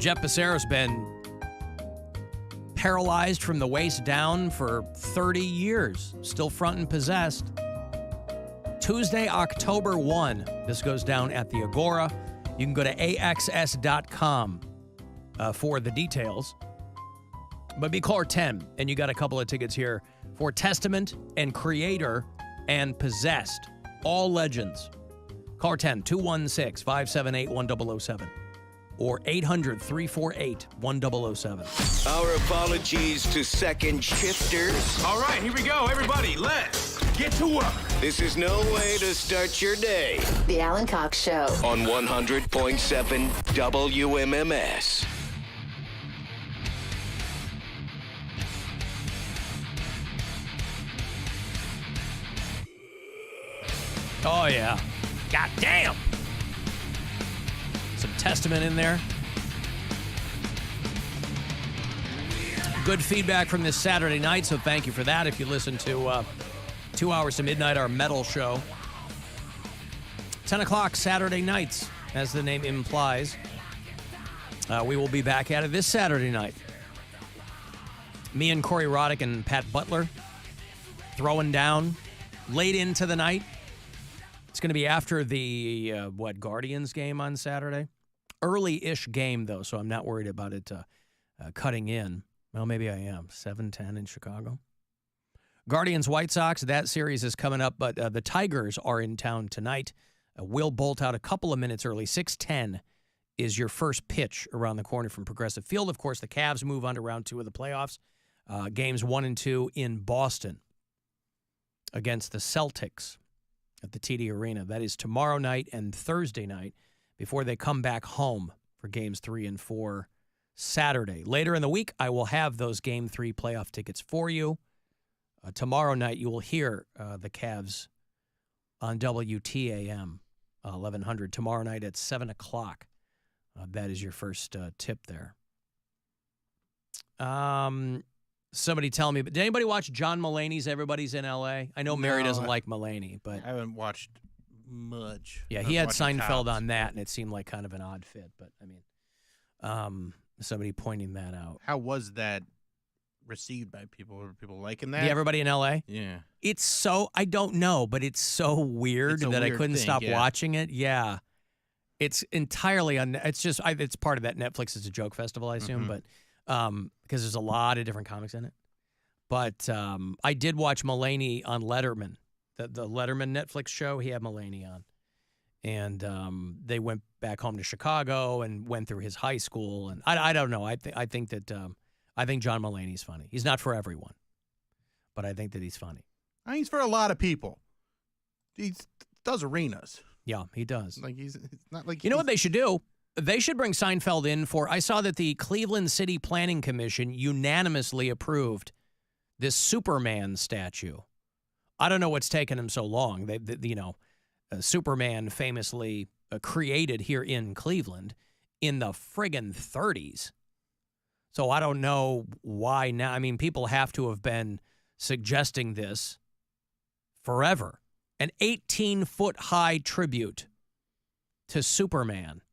Jeff Becerra's been paralyzed from the waist down for 30 years, still front and possessed. Tuesday, October 1. This goes down at the Agora. You can go to axs.com for the details. But be caller 10, and you got a couple of tickets here for Testament and Creator and Possessed. All legends. Caller 10, 216-578-1007 or 800-348-1007. Our apologies to second shifters. All right, here we go, everybody. Let's get to work. This is no way to start your day. The Alan Cox Show. On 100.7 WMMS. Oh, yeah. God damn. Some Testament in there. Good feedback from this Saturday night, so thank you for that. If you listen to 2 hours to midnight, our metal show. 10 o'clock Saturday nights, as the name implies. We will be back at it this Saturday night. Me and Corey Roddick and Pat Butler throwing down late into the night. It's going to be after the, Guardians game on Saturday? Early-ish game, though, so I'm not worried about it cutting in. Well, maybe I am. 7-10 in Chicago. Guardians White Sox, that series is coming up, but the Tigers are in town tonight. Will bolt out a couple of minutes early. 6:10 is your first pitch around the corner from Progressive Field. Of course, the Cavs move on to round 2 of the playoffs. Games 1 and 2 in Boston against the Celtics at the TD Arena. That is tomorrow night and Thursday night before they come back home for games 3 and 4 Saturday. Later in the week, I will have those game 3 playoff tickets for you. Tomorrow night, you will hear the Cavs on WTAM 1100. Tomorrow night at 7 o'clock. That is your first tip there. Somebody tell me, but did anybody watch John Mulaney's Everybody's in L.A.? I know Mary doesn't like Mulaney, but I haven't watched much. Yeah, he had Seinfeld on that, and it seemed like kind of an odd fit. But, I mean, somebody pointing that out. How was that received by people? Were people liking that? The Everybody in L.A.? Yeah. It's so, I don't know, but it's so weird that I couldn't stop watching it. Yeah. It's entirely, it's just, it's part of that Netflix is a Joke Festival, I assume, but because there's a lot of different comics in it. But I did watch Mulaney on Letterman, the Letterman Netflix show. He had Mulaney on. And they went back home to Chicago and went through his high school. And I don't know. I think John Mulaney's funny. He's not for everyone, but I think that he's funny. I mean, he's for a lot of people. He does arenas. Yeah, he does. Like it's not like you know what they should do? They should bring Seinfeld in for. I saw that the Cleveland City Planning Commission unanimously approved this Superman statue. I don't know what's taken him so long. Superman famously created here in Cleveland in the friggin' 30s. So I don't know why now. I mean, people have to have been suggesting this forever. An 18-foot high tribute to Superman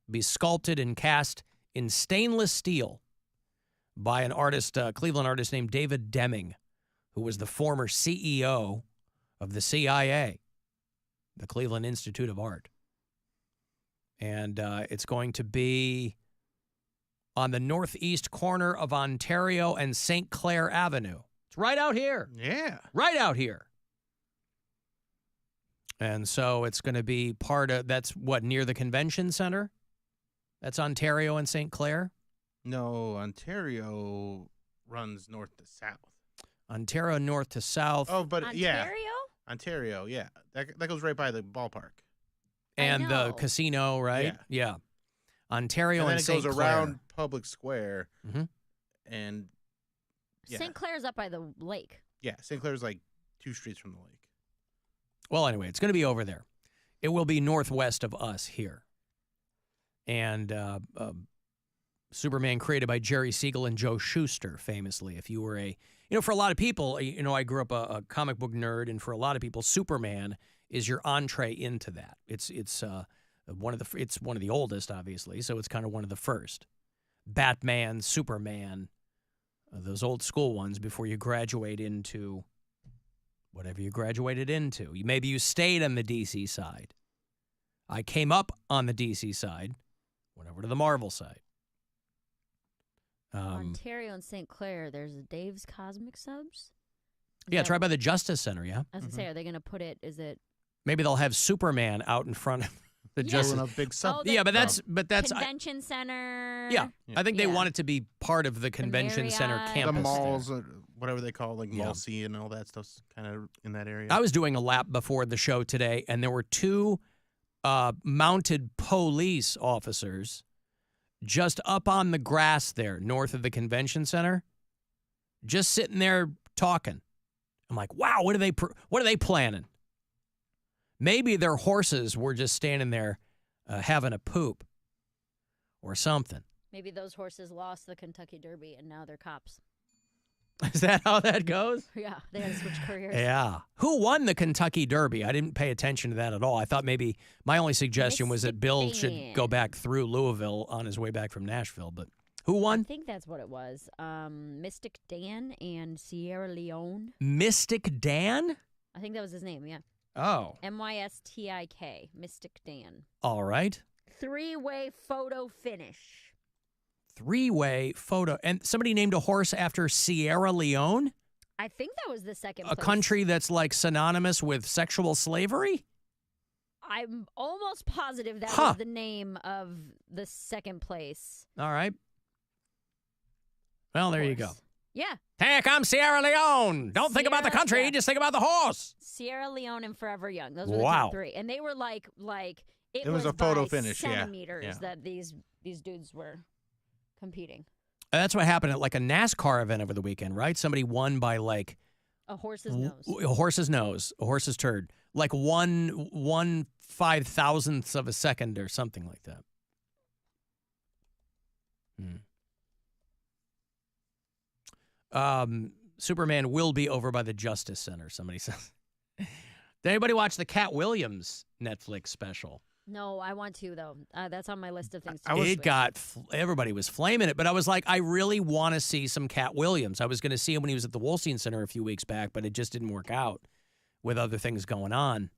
be sculpted and cast in stainless steel by an artist, Cleveland artist named David Deming, who was the former CEO of the CIA, the Cleveland Institute of Art. And it's going to be on the northeast corner of Ontario and St. Clair Avenue. It's right out here. Yeah. Right out here. And so it's going to be part of, that's what, near the convention center? That's Ontario and St. Clair? No, Ontario runs north to south. Ontario north to south. Oh, but Ontario? Ontario, yeah. That goes right by the ballpark. And the casino, right? Yeah. Ontario and St. Clair. And then it goes around Public Square. Mm-hmm. And yeah. St. Clair's up by the lake. Yeah, St. Clair's like 2 streets from the lake. Well, anyway, it's going to be over there. It will be northwest of us here. And Superman created by Jerry Siegel and Joe Shuster, famously. If you were for a lot of people, I grew up a comic book nerd, and for a lot of people, Superman is your entree into that. It's one of the oldest, obviously, so it's kind of one of the first. Batman, Superman, those old school ones before you graduate into whatever you graduated into. Maybe you stayed on the DC side. I came up on the DC side, went over to the Marvel side. Ontario and St. Clair, there's Dave's Cosmic Subs. Yeah, it's right by the Justice Center, yeah? I was going to say, are they going to put it, is it? Maybe they'll have Superman out in front of the Justice. A big sub. Yeah, but that's Convention Center. Yeah, I think they want it to be part of the convention center Marriott. campus. The malls, there. or whatever they call, like Mall C and all that stuff's kind of in that area. I was doing a lap before the show today, and there were two mounted police officers just up on the grass there north of the convention center, just sitting there talking. I'm like, wow, what are they planning? Maybe their horses were just standing there having a poop or something. Maybe those horses lost the Kentucky Derby and now they're cops. Is that how that goes? Yeah, they had to switch careers. Yeah. Who won the Kentucky Derby? I didn't pay attention to that at all. I thought maybe my only suggestion was that Bill should go back through Louisville on his way back from Nashville. But who won? I think that's what it was. Mystic Dan and Sierra Leone. Mystic Dan? I think that was his name, yeah. Oh. Mystik, Mystic Dan. All right. 3-way photo finish. 3-way photo. And somebody named a horse after Sierra Leone? I think that was the second A place. country that's like synonymous with sexual slavery? I'm almost positive that was the name of the second place. All right. Well, there you go. Yeah. Here comes Sierra Leone. Don't think about the country, just think about the horse. Sierra Leone and Forever Young. Those were the Wow. top three. And they were like it was a by photo finish, centimeters that these dudes were competing. That's what happened at like a NASCAR event over the weekend, right? Somebody won by like a horse's nose. A horse's nose, a horse's turd. Like one 5,000th of a second or something like that. Superman will be over by the Justice Center, somebody says. Did anybody watch the Katt Williams Netflix special? No, I want to, though. That's on my list of things to watch. Everybody was flaming it, but I was like, I really want to see some Katt Williams. I was going to see him when he was at the Wolstein Center a few weeks back, but it just didn't work out with other things going on.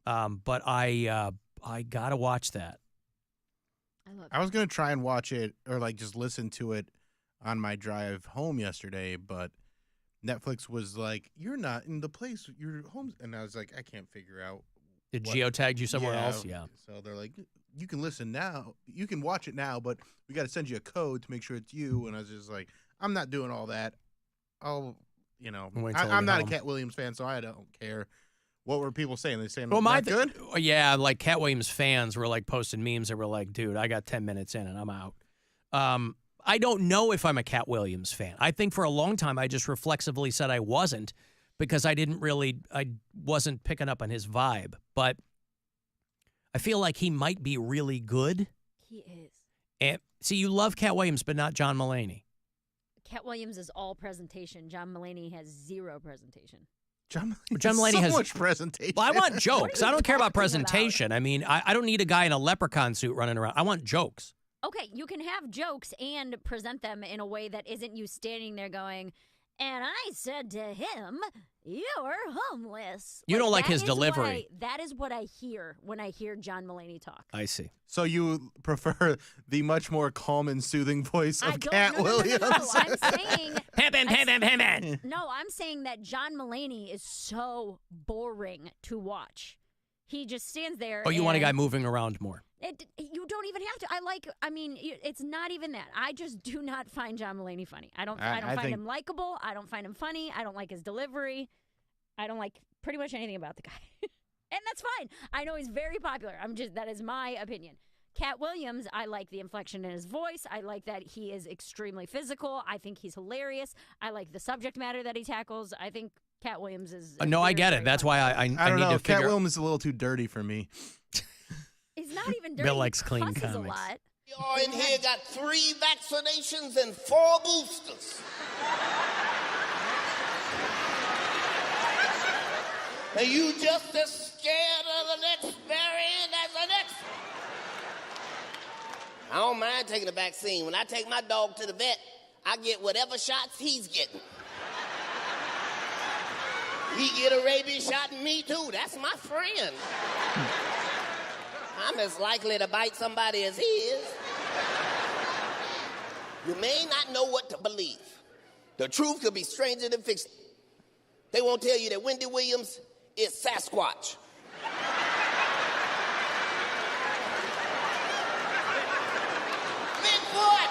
But I got to watch that. I was going to try and watch it or like just listen to it on my drive home yesterday, but Netflix was like, you're not in the place, you're home. And I was like, I can't figure out. It geotagged you somewhere else? Yeah. So they're like, you can listen now. You can watch it now, but we got to send you a code to make sure it's you. And I was just like, I'm not doing all that. I'm not a Katt Williams fan, so I don't care. What were people saying? They saying, good? Yeah, like Katt Williams fans were like posting memes that were like, dude, I got 10 minutes in and I'm out. I don't know if I'm a Katt Williams fan. I think for a long time I just reflexively said I wasn't because I wasn't picking up on his vibe. But I feel like he might be really good. He is. And see, you love Katt Williams, but not John Mulaney. Katt Williams is all presentation. John Mulaney has zero presentation. John Mulaney so has much presentation. Well, I want jokes. I don't care about talking presentation. about? I mean, I don't need a guy in a leprechaun suit running around. I want jokes. Okay, you can have jokes and present them in a way that isn't you standing there going, and I said to him, you're homeless. You don't like his that is delivery. That is what I hear when I hear John Mulaney talk. I see. So you prefer the much more calm and soothing voice of Katt Williams? No, I'm saying... Pimpin'. No, I'm saying that John Mulaney is so boring to watch. He just stands there. Oh, you want a guy moving around more? You don't even have to. It's not even that. I just do not find John Mulaney funny. I don't find him likable. I don't find him funny. I don't like his delivery. I don't like pretty much anything about the guy. And that's fine. I know he's very popular. That is my opinion. Katt Williams, I like the inflection in his voice. I like that he is extremely physical. I think he's hilarious. I like the subject matter that he tackles. I think Katt Williams is... No, I get it. That's why I don't need know. to figure... Katt Williams is a little too dirty for me. He's not even dirty. Bill likes he clean cusses comics. a lot. Y'all in here got 3 vaccinations and 4 boosters. Are you just as scared of the next variant as the next? I don't mind taking the vaccine. When I take my dog to the vet, I get whatever shots he's getting. He get a rabies shot and me too. That's my friend. I'm as likely to bite somebody as he is. You may not know what to believe. The truth could be stranger than fiction. They won't tell you that Wendy Williams is Sasquatch. Bigfoot!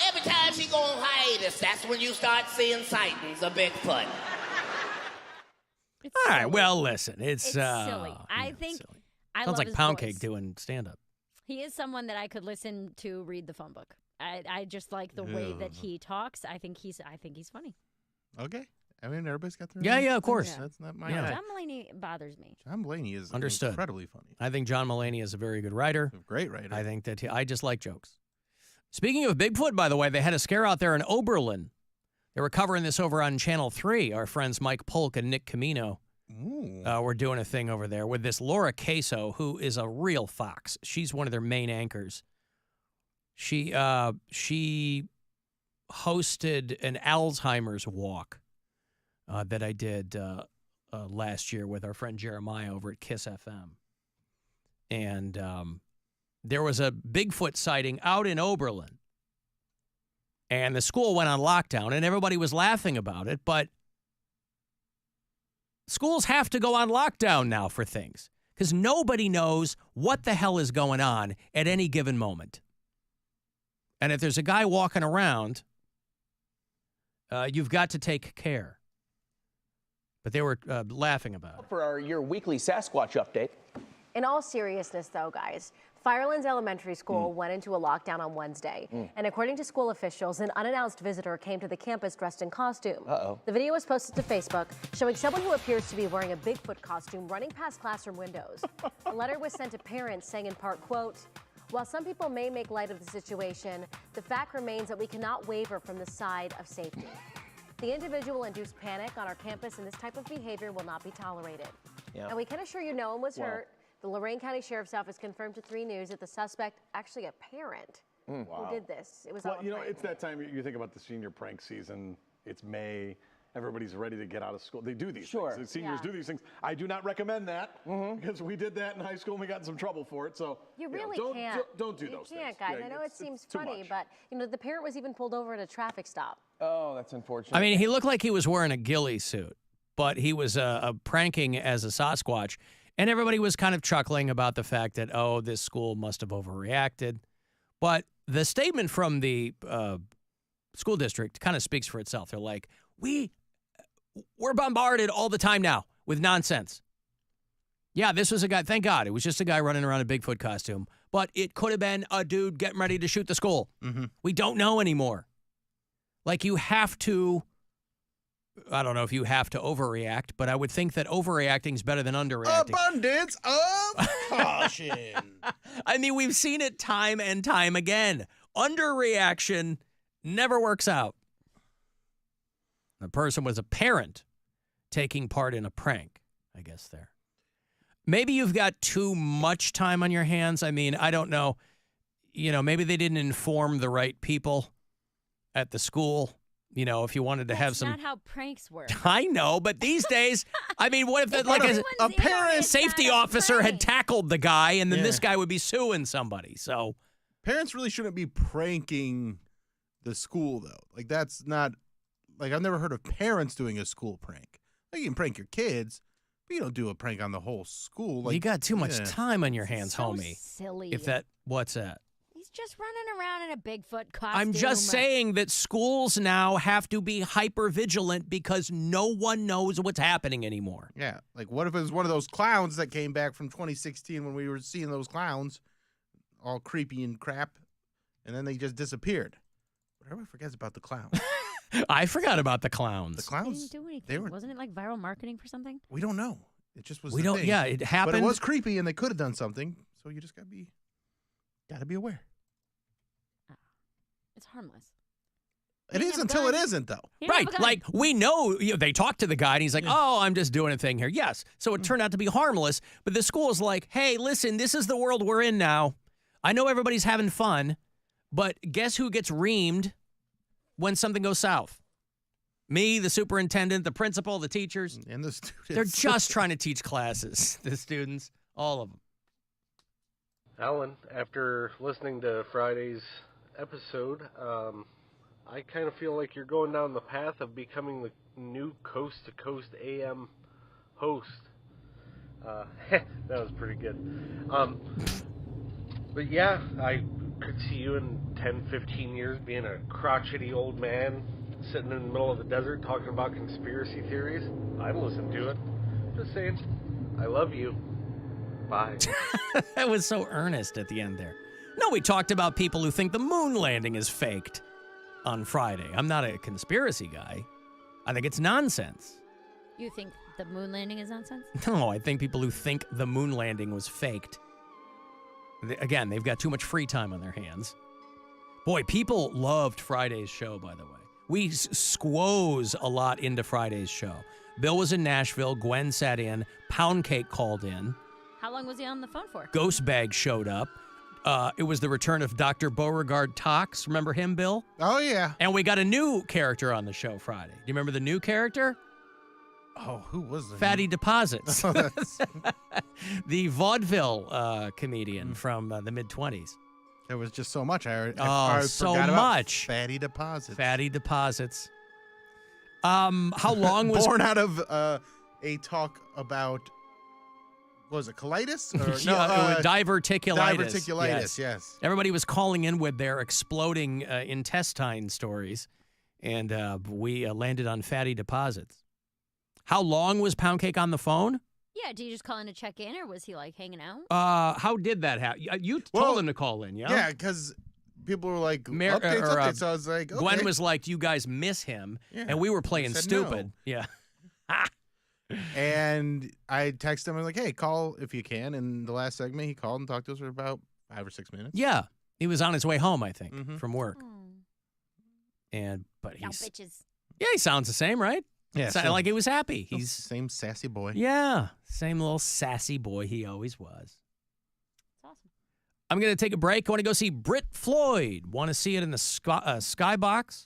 Every time she go on hiatus, that's when you start seeing sightings of Bigfoot. All right, well, listen, it's silly. I think silly. I Sounds love like his Pound voice. Cake doing stand-up. He is someone that I could listen to read the phone book. I just like the way that he talks. I think he's funny. Okay. I mean, everybody's got their Yeah, own of course. thing. That's not my Yeah. guy. John Mulaney bothers me. John Mulaney is Understood. incredibly funny. I think John Mulaney is a very good writer. A great writer. I think that I just like jokes. Speaking of Bigfoot, by the way, they had a scare out there in Oberlin. They were covering this over on Channel 3. Our friends Mike Polk and Nick Camino were doing a thing over there with this Laura Queso, who is a real fox. She's one of their main anchors. She hosted an Alzheimer's walk that I did last year with our friend Jeremiah over at Kiss FM. And there was a Bigfoot sighting out in Oberlin. And the school went on lockdown, and everybody was laughing about it. But schools have to go on lockdown now for things because nobody knows what the hell is going on at any given moment. And if there's a guy walking around, you've got to take care. But they were laughing about it. For your weekly Sasquatch update. In all seriousness, though, guys, Firelands Elementary School went into a lockdown on Wednesday. And according to school officials, an unannounced visitor came to the campus dressed in costume. The video was posted to Facebook showing someone who appears to be wearing a Bigfoot costume running past classroom windows. A letter was sent to parents saying in part, quote, "While some people may make light of the situation, the fact remains that we cannot waver from the side of safety. The individual induced panic on our campus, and this type of behavior will not be tolerated." And we can assure you no one was hurt. The Lorain County Sheriff's Office confirmed to 3 News that the suspect, actually a parent, who did this. It was all Well, you know, it's that time you think about the senior prank season. It's May. Everybody's ready to get out of school. They do these things. The seniors do these things. I do not recommend that because we did that in high school and we got in some trouble for it. So You really can't. Don't do you those can't, things. guys. Yeah, I know it seems too funny, much. but you know the parent was even pulled over at a traffic stop. Oh, that's unfortunate. I mean, he looked like he was wearing a ghillie suit, but he was pranking as a Sasquatch. And everybody was kind of chuckling about the fact that, oh, this school must have overreacted. But the statement from the school district kind of speaks for itself. They're like, we're bombarded all the time now with nonsense. Yeah, this was a guy. Thank God. It was just a guy running around in a Bigfoot costume. But it could have been a dude getting ready to shoot the school. We don't know anymore. Like, you have to, I don't know if you have to overreact, but I would think that overreacting is better than underreacting. Abundance of caution. I mean, we've seen it time and time again. Underreaction never works out. The person was a parent taking part in a prank, I guess, there. Maybe you've got too much time on your hands. I mean, I don't know. You know, maybe they didn't inform the right people at the school. You know, if you wanted to have some. That's not how pranks work. I know, but these days, I mean, what if like a parent safety officer had tackled the guy and then this guy would be suing somebody? So parents really shouldn't be pranking the school, though. Like, that's not, like, I've never heard of parents doing a school prank. Like, you can prank your kids, but you don't do a prank on the whole school. Like, you got too much time on your hands, so homie. Silly. What's that? He's just running around in a Bigfoot costume. I'm just saying that schools now have to be hyper vigilant because no one knows what's happening anymore. Yeah. Like, what if it was one of those clowns that came back from 2016 when we were seeing those clowns all creepy and crap, and then they just disappeared? But everybody forgets about the clowns. I forgot about the clowns. The clowns? They didn't do anything. Wasn't it like viral marketing for something? We don't know. It just was. We don't. Thing. Yeah, it happened. But it was creepy, and they could have done something. So you just gotta be aware. It's harmless. It is until it isn't, though. Right. Like, we know, they talked to the guy, and he's like, oh, I'm just doing a thing here. Yes. So it turned out to be harmless. But the school's like, hey, listen, this is the world we're in now. I know everybody's having fun, but guess who gets reamed when something goes south? Me, the superintendent, the principal, the teachers. And the students. They're just trying to teach classes, the students, all of them. Alan, after listening to Friday's episode, I kind of feel like you're going down the path of becoming the new coast-to-coast AM host. That was pretty good. But yeah, I could see you in 10, 15 years being a crotchety old man sitting in the middle of the desert talking about conspiracy theories. I'd listen to it. Just saying, I love you. Bye. That was so earnest at the end there. No, we talked about people who think the moon landing is faked on Friday. I'm not a conspiracy guy. I think it's nonsense. You think the moon landing is nonsense? No, I think people who think the moon landing was faked. Again, they've got too much free time on their hands. Boy, people loved Friday's show, by the way. We squoze a lot into Friday's show. Bill was in Nashville. Gwen sat in. Pound Cake called in. How long was he on the phone for? Ghost Bag showed up. It was the return of Dr. Beauregard Tox. Remember him, Bill? Oh, yeah. And we got a new character on the show Friday. Do you remember the new character? Oh, who was it? Fatty Deposits. Oh, the vaudeville comedian from the mid-20s. There was just so much. I so forgot much. About Fatty Deposits. Fatty Deposits. How long was... Born out of a talk about... What was it, colitis? Or, diverticulitis. Diverticulitis, yes. Everybody was calling in with their exploding intestine stories, and we landed on Fatty Deposits. How long was Pound Cake on the phone? Yeah, did you just call in to check in, or was he, like, hanging out? How did that happen? You told him to call in, yeah? Yeah, because people were like, updates, so I was like, okay. Gwen was like, you guys miss him, and we were playing stupid. No. Yeah. And I texted him, I was like, hey, call if you can. And the last segment, he called and talked to us for about 5 or 6 minutes. Yeah. He was on his way home, I think, from work. But he's... bitches. Yeah, he sounds the same, right? Yeah. Like he was happy. He's same sassy boy. Yeah. Same little sassy boy he always was. That's awesome. I'm going to take a break. I want to go see Britt Floyd. Want to see it in the Skybox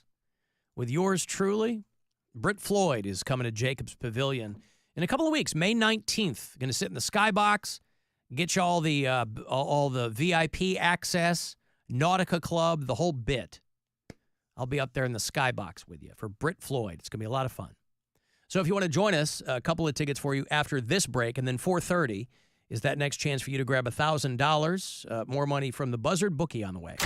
with yours truly? Britt Floyd is coming to Jacobs Pavilion in a couple of weeks, May 19th. Going to sit in the Skybox, get you all the VIP access, Nautica Club, the whole bit. I'll be up there in the Skybox with you for Britt Floyd. It's going to be a lot of fun. So if you want to join us, a couple of tickets for you after this break, and then 4:30 is that next chance for you to grab $1,000, more money from the Buzzard bookie on the way.